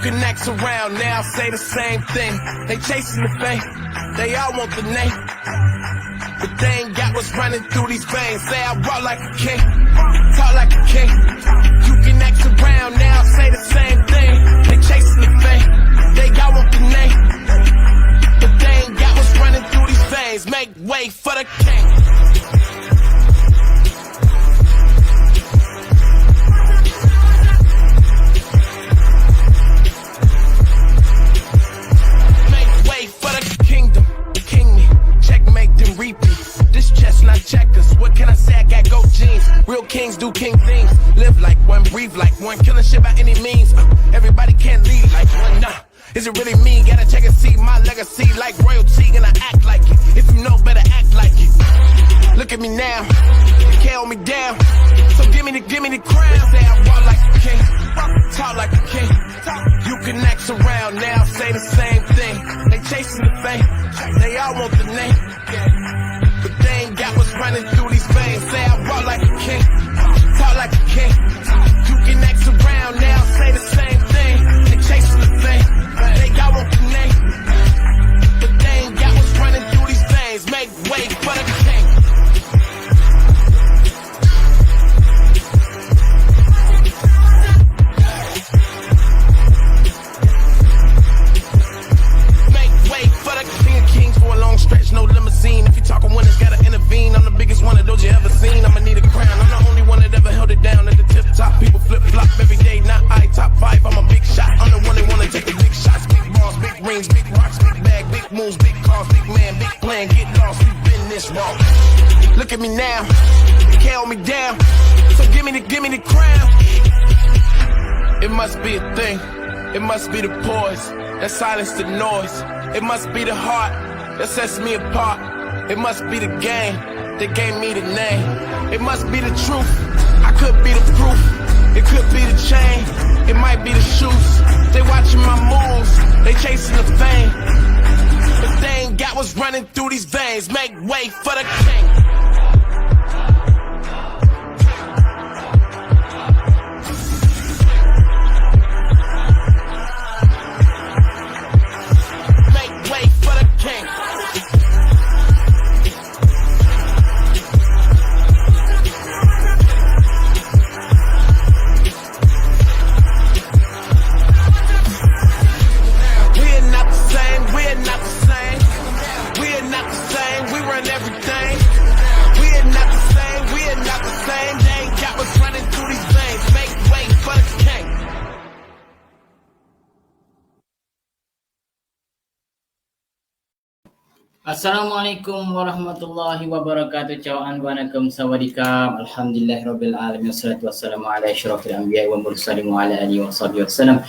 can ask around now, say the same thing. They chasing the fame, they all want the name, but they ain't got what's running through these veins. Say I walk like a king, talk like a king. You can ask around now, say the same thing. They chasing the fame, they all want the name, but they ain't got what's running through these veins. Make way for the king. Checkers, what can I say? I got gold jeans. Real kings do king things. Live like one, breathe like one, killing shit by any means. Everybody can't lead like one, nah. Is it really me? Gotta check and see my legacy like royalty, and I act like it. If you know, better act like it. Look at me now, you can't hold me down. So give me the crown. They say I walk like a king, talk like a king. You can act around now, say the same thing. They chasing the fame, they all want the name, but they ain't got what's running through these veins. Say I walk like a king, talk like a king. You can act around now, say the same thing. They chasing the fame, they got want the name, but they ain't got what's running through these veins. Make way for the king. Stretch, no limousine. If you talking winners, gotta intervene. I'm the biggest one of those you ever seen. I'ma need a crown. I'm the only one that ever held it down at the tip top. People flip flop every day. Not I top 5. I'm a big shot. I'm the one that wanna take the big shots. Big balls, big rings, big rocks, big bag, big moves, big cars, big man, big plan. Get lost. We've been this wrong. Look at me now. You can't hold me down. So give me the crown. It must be a thing. It must be the poise that silence the noise. It must be the heart that sets me apart. It must be the game that gave me the name. It must be the truth. I could be the proof. It could be the chain. It might be the shoes. They watching my moves. They chasing the fame, but they ain't got what's running through these veins. Make way for the king. Assalamualaikum warahmatullahi wabarakatuh. Cawaan wanakum sawadikam. Alhamdulillahirabbil alamin. Wassalatu wassalamu ala asyrafil anbiya'i wal mursalin wa ala alihi washabihi wasallam.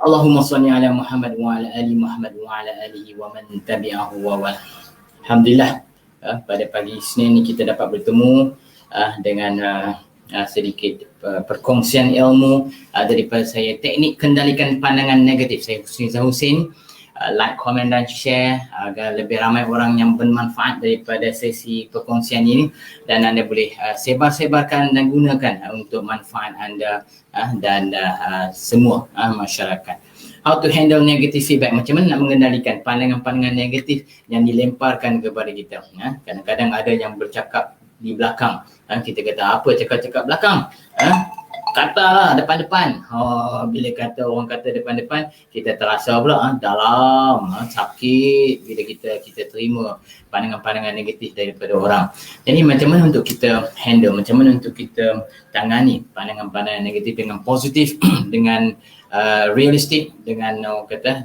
Allahumma shalli ala Muhammad wa ala ali Muhammad wa ala alihi wa man tabi'ahu wa wal. Alhamdulillah, pada pagi Isnin ni kita dapat bertemu dengan sedikit perkongsian ilmu daripada saya, teknik kendalikan pandangan negatif. Saya Husni Zahusin. Like, komen dan share agar lebih ramai orang yang bermanfaat daripada sesi perkongsian ini, dan anda boleh sebar-sebarkan dan gunakan untuk manfaat anda dan semua masyarakat. How to handle negative feedback, macam mana nak mengendalikan pandangan-pandangan negatif yang dilemparkan kepada kita. Kadang-kadang ada yang bercakap di belakang, kita kata apa cakap-cakap belakang, katalah depan-depan. Bila orang kata depan-depan, kita terasa pula dalam, sakit bila kita terima pandangan-pandangan negatif daripada orang. Jadi macam mana untuk kita handle, macam mana untuk kita tangani pandangan-pandangan negatif dengan positif, dengan realistik, dengan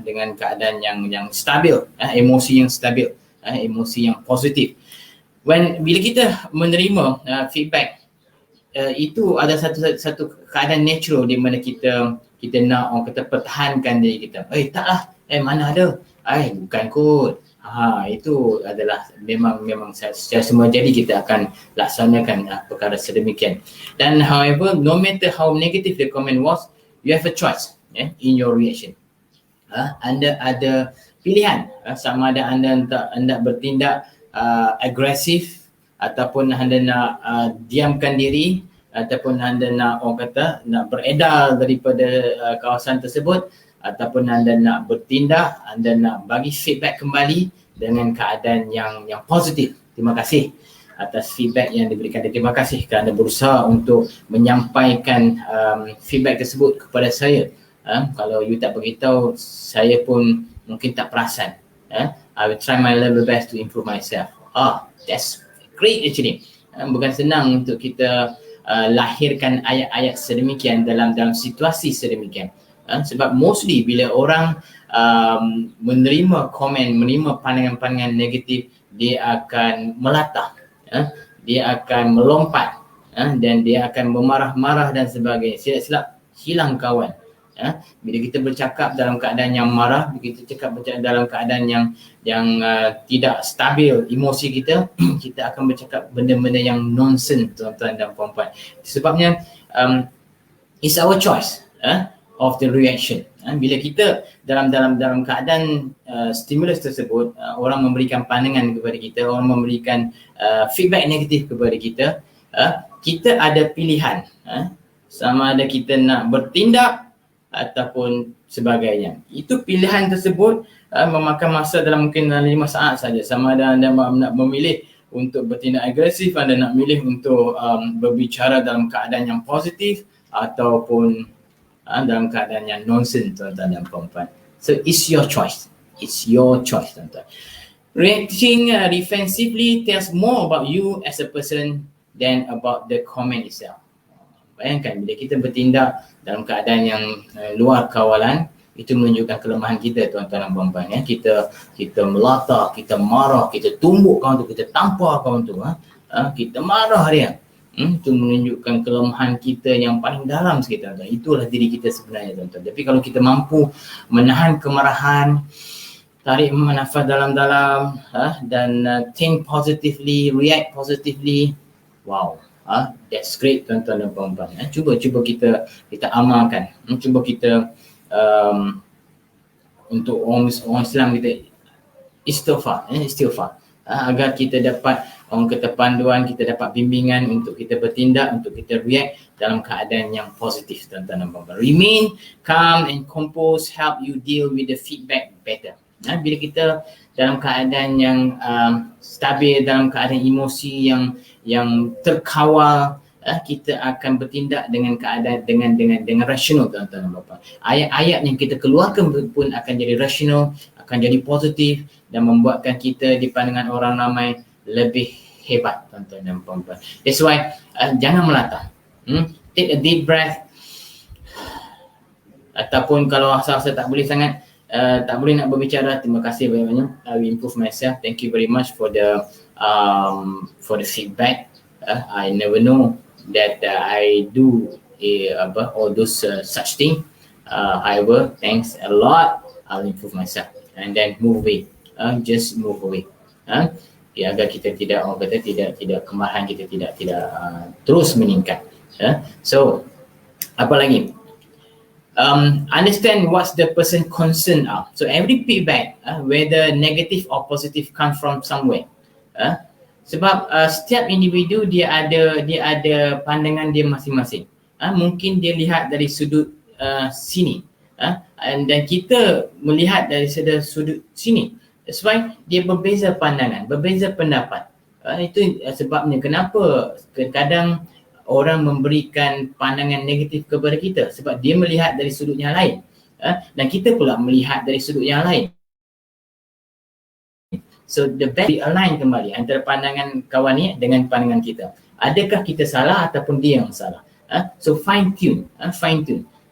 dengan keadaan yang stabil, emosi yang stabil, emosi yang positif. Bila kita menerima feedback, itu ada satu keadaan natural di mana kita nak orang kata pertahankan diri kita. Taklah, mana ada, bukan kot. Itu adalah memang secara semua jadi kita akan laksanakan perkara sedemikian. Dan however, no matter how negative the comment was, you have a choice in your reaction. Anda ada pilihan, sama ada anda nak bertindak agresif, ataupun anda nak diamkan diri, ataupun anda nak orang kata nak beredar daripada kawasan tersebut, ataupun anda nak bertindak, anda nak bagi feedback kembali dengan keadaan yang positif. Terima kasih atas feedback yang diberikan. Terima kasih kerana berusaha untuk menyampaikan feedback tersebut kepada saya. Kalau you tak beritahu, saya pun mungkin tak perasan. I will try my level best to improve myself. That's great actually. Bukan senang untuk kita lahirkan ayat-ayat sedemikian dalam situasi sedemikian. Sebab mostly bila orang menerima komen, menerima pandangan-pandangan negatif, dia akan melatah, dia akan melompat, dan dia akan memarah-marah dan sebagainya. Silap-silap hilang kawan. Bila kita bercakap dalam keadaan yang marah, bila kita cakap dalam keadaan yang tidak stabil emosi kita, kita akan bercakap benda-benda yang nonsense, tuan-tuan dan puan-puan. Sebabnya it's our choice of the reaction. Bila kita dalam keadaan stimulus tersebut, orang memberikan pandangan kepada kita, orang memberikan feedback negatif kepada kita, kita ada pilihan, sama ada kita nak bertindak ataupun sebagainya. Itu pilihan tersebut memakan masa dalam mungkin 5 saat saja. Sama ada anda nak memilih untuk bertindak agresif, anda nak milih untuk berbicara dalam keadaan yang positif ataupun dalam keadaan yang nonsense, tuan-tuan dan puan-puan. So it's your choice. It's your choice, tuan-tuan. Reacting defensively tells more about you as a person than about the comment itself. Bayangkan bila kita bertindak dalam keadaan yang luar kawalan, itu menunjukkan kelemahan kita, tuan-tuan dan puan-puan. Kita melata, kita marah, kita tumbuk kawan tu, kita tampar kawan tu, kita marah dia. Itu menunjukkan kelemahan kita yang paling dalam sikit, tuan-tuan. Itulah diri kita sebenarnya, tuan-tuan. Tapi kalau kita mampu menahan kemarahan, tarik nafas dalam-dalam, dan think positively, react positively, wow, that's great, tuan-tuan dan puan-puan. Cuba kita amalkan. Cuba kita untuk orang Islam kita istighfar, agar kita dapat orang kata panduan, kita dapat bimbingan untuk kita bertindak, untuk kita react dalam keadaan yang positif, tuan-tuan dan puan-puan. Remain calm and composed help you deal with the feedback better. Bila kita dalam keadaan yang stabil, dalam keadaan emosi yang terkawal, kita akan bertindak dengan keadaan dengan rasional, tuan-tuan dan puan-puan. Ayat-ayat yang kita keluarkan pun akan jadi rasional, akan jadi positif dan membuatkan kita di pandangan orang ramai lebih hebat, tuan-tuan dan puan-puan. That's why jangan melatah. Take a deep breath. Ataupun kalau rasa tak boleh sangat, tak boleh nak berbicara, terima kasih banyak-banyak. I will improve myself. Thank you very much for the feedback. I never know that I do all those such thing. However, thanks a lot. I'll improve myself and then move away. Just move away. Agar kita tidak kemarahan kita tidak terus meningkat. So apa lagi? Understand what's the person concerned of. So every feedback, whether negative or positive, come from somewhere. Sebab setiap individu dia ada pandangan dia masing-masing. Mungkin dia lihat dari sudut sini, dan kita melihat dari sudut sini. That's why dia berbeza pandangan, berbeza pendapat. Itu sebabnya kenapa kadang orang memberikan pandangan negatif kepada kita, sebab dia melihat dari sudut yang lain, dan kita pula melihat dari sudut yang lain. So the best align kembali antara pandangan kawan ni dengan pandangan kita. Adakah kita salah ataupun dia yang salah? So fine tune.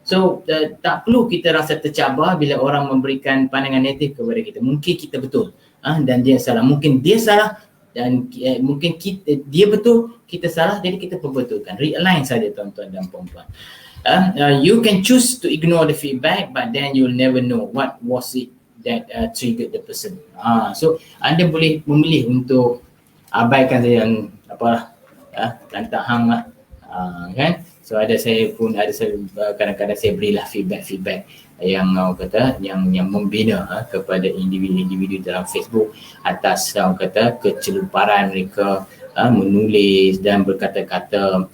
So tak perlu kita rasa tercabar bila orang memberikan pandangan negatif kepada kita. Mungkin kita betul, dan dia salah. Mungkin dia salah dan mungkin dia betul, kita salah, jadi kita perbetulkan. Realign saja, tuan-tuan dan puan-puan. You can choose to ignore the feedback, but then you'll never know what was it that triggered the person. So anda boleh memilih untuk abaikan saja yang lantak hang lah, kan? So kadang-kadang saya berilah feedback yang yang membina kepada individu dalam Facebook atas keceluparan mereka menulis dan berkata-kata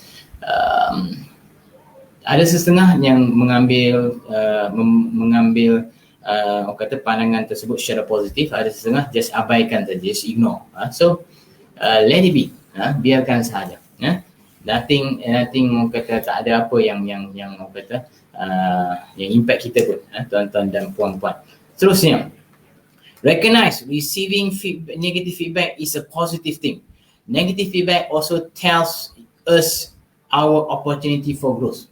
Ada setengah yang mengambil orang kata pandangan tersebut secara positif, ada setengah just abaikan saja, just ignore. So let it be, biarkan sahaja. Nothing orang kata tak ada apa yang orang kata yang impact kita pun, tuan-tuan dan puan-puan. Seterusnya, recognize receiving negative feedback is a positive thing. Negative feedback also tells us our opportunity for growth.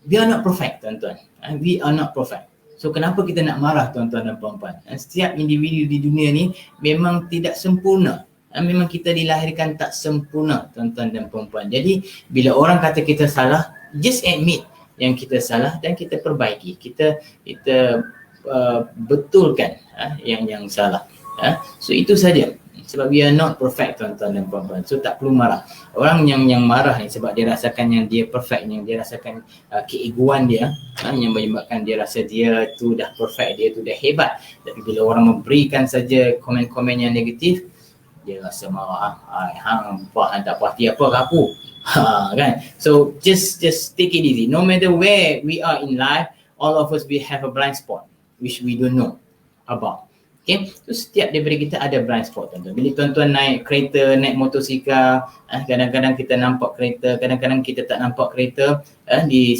We are not perfect, tuan-tuan. We are not perfect. So kenapa kita nak marah, tuan-tuan dan puan-puan? Setiap individu di dunia ni memang tidak sempurna. Memang kita dilahirkan tak sempurna, tuan-tuan dan puan-puan. Jadi bila orang kata kita salah, just admit yang kita salah dan kita perbaiki. Kita betulkan yang salah. So itu saja. Sebab we are not perfect, tuan-tuan dan puan-puan. So tak perlu marah. Orang yang marah ni sebab dia rasakan yang dia perfect, yang dia rasakan keegoan dia, yang menyebabkan dia rasa dia tu dah perfect, dia tu dah hebat. Tapi bila orang memberikan saja komen-komen yang negatif, dia rasa marah. Hang tak pasti apa ke aku. Kan? So just take it easy. No matter where we are in life, all of us we have a blind spot which we don't know about. Okay, so setiap daripada kita ada blind spot, tuan-tuan. Bila tuan-tuan naik kereta, naik motosikal, kadang-kadang kita nampak kereta, kadang-kadang kita tak nampak kereta di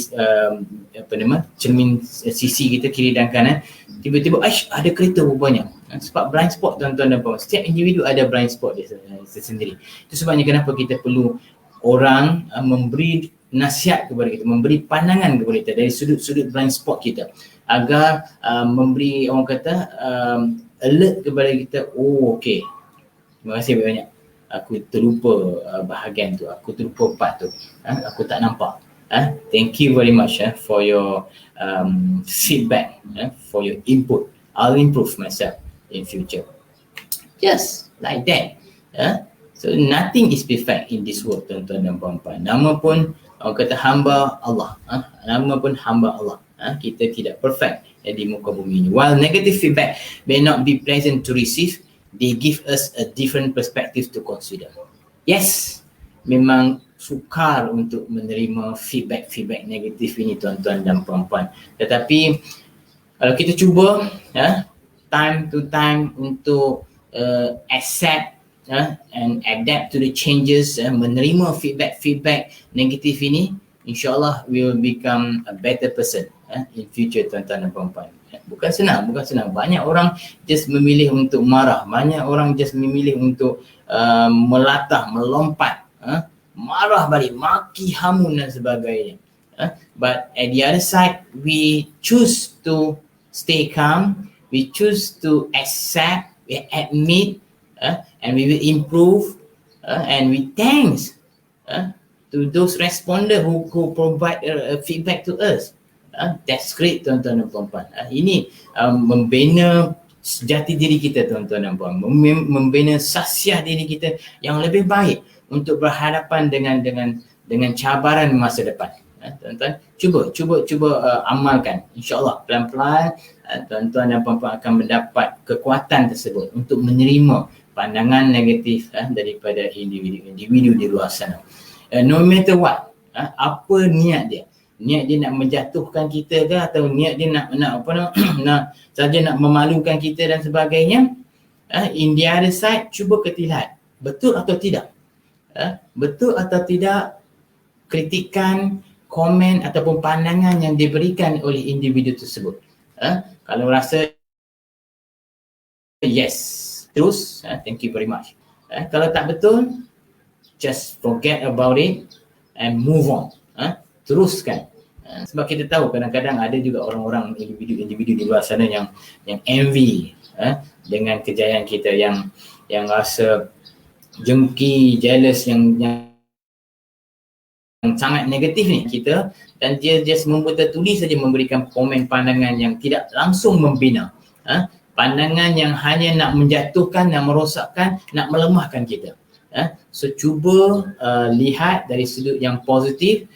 cermin sisi kita kiri dan kanan. Tiba-tiba ada kereta rupanya. Sebab blind spot, tuan-tuan dan puan. Setiap individu ada blind spot dia sendiri. Itu sebabnya kenapa kita perlu orang memberi nasihat kepada kita, memberi pandangan kepada kita dari sudut-sudut blind spot kita, agar memberi orang kata alert kepada kita. Oh okey, terima kasih banyak, aku terlupa bahagian tu, aku terlupa part tu, aku tak nampak. Thank you very much for your feedback, for your input. I'll improve myself in future. Just like that. So nothing is perfect in this world, tuan-tuan dan puan-puan. Nama pun orang kata hamba Allah. Nama pun hamba Allah. Kita tidak perfect di muka bumi ini. While negative feedback may not be pleasant to receive, they give us a different perspective to consider. Yes, memang sukar untuk menerima feedback negatif ini, tuan-tuan dan puan-puan. Tetapi kalau kita cuba time to time untuk accept and adapt to the changes, menerima feedback negatif ini, insyaAllah we will become a better person in future, tuan-tuan dan puan-puan. Bukan senang. Banyak orang just memilih untuk marah. Banyak orang just memilih untuk melatah, melompat, marah balik, maki, hamun dan sebagainya. But at the other side, we choose to stay calm, we choose to accept, we admit, and we will improve, and we thanks to those responder who provide feedback to us. That's great, tuan-tuan dan puan-puan. Ini membina jati diri kita, tuan-tuan dan puan, membina sasiah diri kita yang lebih baik untuk berhadapan dengan cabaran masa depan. Tuan-tuan, cuba amalkan. InsyaAllah pelan-pelan tuan-tuan dan puan-puan akan mendapat kekuatan tersebut untuk menerima pandangan negatif daripada individu di luar sana. No matter what, apa niat dia nak menjatuhkan kita ke, atau niat dia nak saja nak memalukan kita dan sebagainya. In the other side, cuba ketilihat betul atau tidak, kritikan, komen ataupun pandangan yang diberikan oleh individu tersebut. Kalau rasa yes, terus, thank you very much. Kalau tak betul, just forget about it and move on. Teruskan. Sebab kita tahu kadang-kadang ada juga orang-orang, individu di luar sana yang envy dengan kejayaan kita, yang rasa jengki, jealous, yang sangat negatif ni kita, dan dia just membetul saja memberikan komen pandangan yang tidak langsung membina, pandangan yang hanya nak menjatuhkan, nak merosakkan, nak melemahkan kita. So cuba lihat dari sudut yang positif,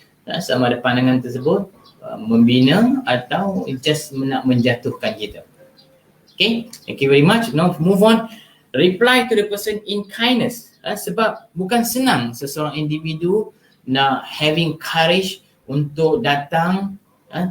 sama ada pandangan tersebut membina atau just nak menjatuhkan kita. Okay, thank you very much. Now move on. Reply to the person in kindness. Sebab bukan senang seseorang individu nak having courage untuk datang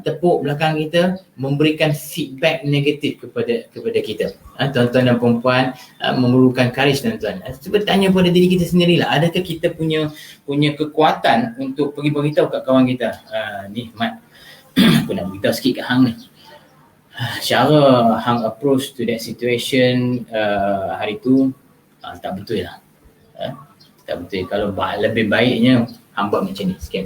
tepuk belakang kita, memberikan feedback negatif kepada kita. Tuan-tuan dan perempuan memerlukan courage tuan-tuan. Cuba tanya pada diri kita sendirilah, adakah kita punya kekuatan untuk pergi beritahu kat kawan kita, ni Mat, aku nak beritahu sikit kat hang ni. Cara hang approach to that situation hari tu tak betul lah. Tak betul. Kalau lebih baiknya hang buat macam ni, sekian.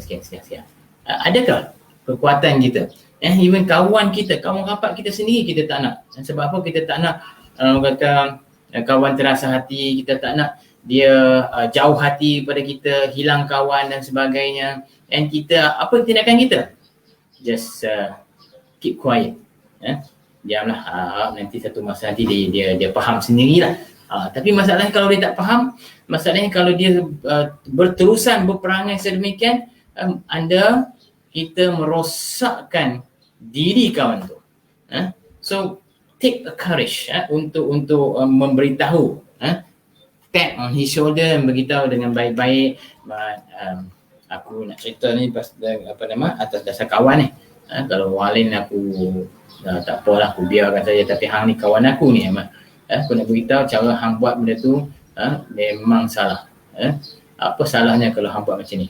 Adakah kekuatan kita? Even kawan kita, kawan rapat kita sendiri kita tak nak. Sebab apa kita tak nak kata kawan terasa hati, kita tak nak dia jauh hati pada kita, hilang kawan dan sebagainya. And kita, apa tindakan kita? Just keep quiet. Diamlah, nanti satu masa nanti dia faham sendirilah. Tapi masalahnya kalau dia tak faham, masalahnya kalau dia berterusan berperangai sedemikian, kita merosakkan diri kawan tu. So take a courage untuk memberitahu, tap on his shoulder dan beritahu dengan baik-baik, aku nak cerita ni atas dasar kawan ni. Kalau orang lain aku tak apalah, aku biarkan saja, tapi hang ni kawan aku ni aku nak beritahu cara hang buat benda tu memang salah. Apa salahnya kalau hang buat macam ni?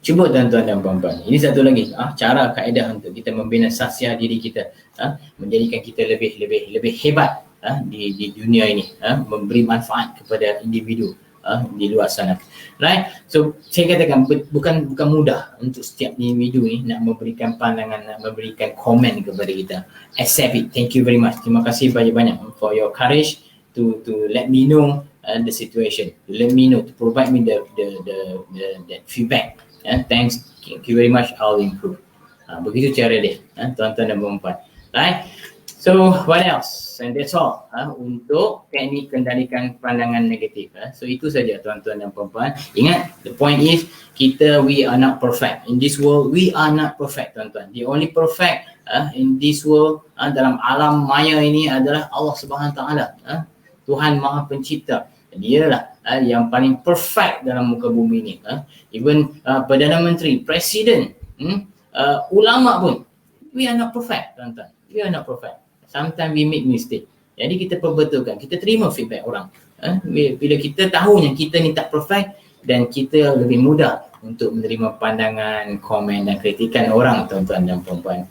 Cuba tuan-tuan dan puan-puan. Ini satu lagi cara kaedah untuk kita membina sasiah diri kita, menjadikan kita lebih hebat di dunia ini, memberi manfaat kepada individu di luar sana. Right? So saya katakan bukan mudah untuk setiap individu ni nak memberikan pandangan, nak memberikan komen kepada kita. Accept it. Thank you very much. Terima kasih banyak-banyak for your courage to let me know the situation. To let me know, to provide me the feedback. Thanks. Thank you very much. I'll improve. Begitu cara dia, tuan-tuan dan puan-puan. Right? So what else? And that's all untuk teknik kendalikan pandangan negatif. So itu saja tuan-tuan dan puan-puan. Ingat, the point is we are not perfect. In this world, we are not perfect tuan-tuan. The only perfect in this world, dalam alam maya ini adalah Allah Subhanahu Taala. Tuhan Maha Pencipta. Dialah yang paling perfect dalam muka bumi ini. Even Perdana Menteri, Presiden, ulama pun, we are not perfect tuan-tuan. We are not perfect. Sometimes we make mistake. Jadi kita perbetulkan, kita terima feedback orang. Bila kita tahunya kita ni tak perfect, dan kita lebih mudah untuk menerima pandangan, komen dan kritikan orang tuan-tuan dan puan-puan.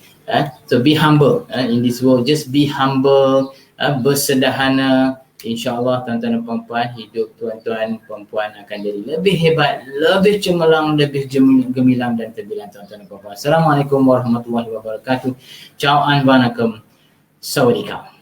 So be humble. In this world, just be humble, bersederhana. InsyaAllah tuan-tuan dan puan-puan, hidup tuan-tuan puan-puan akan jadi lebih hebat, lebih cemerlang, lebih gemilang dan terbilang tuan-tuan dan puan-puan. Assalamualaikum warahmatullahi wabarakatuh. Ciao and vanakkam. Sawadee ka.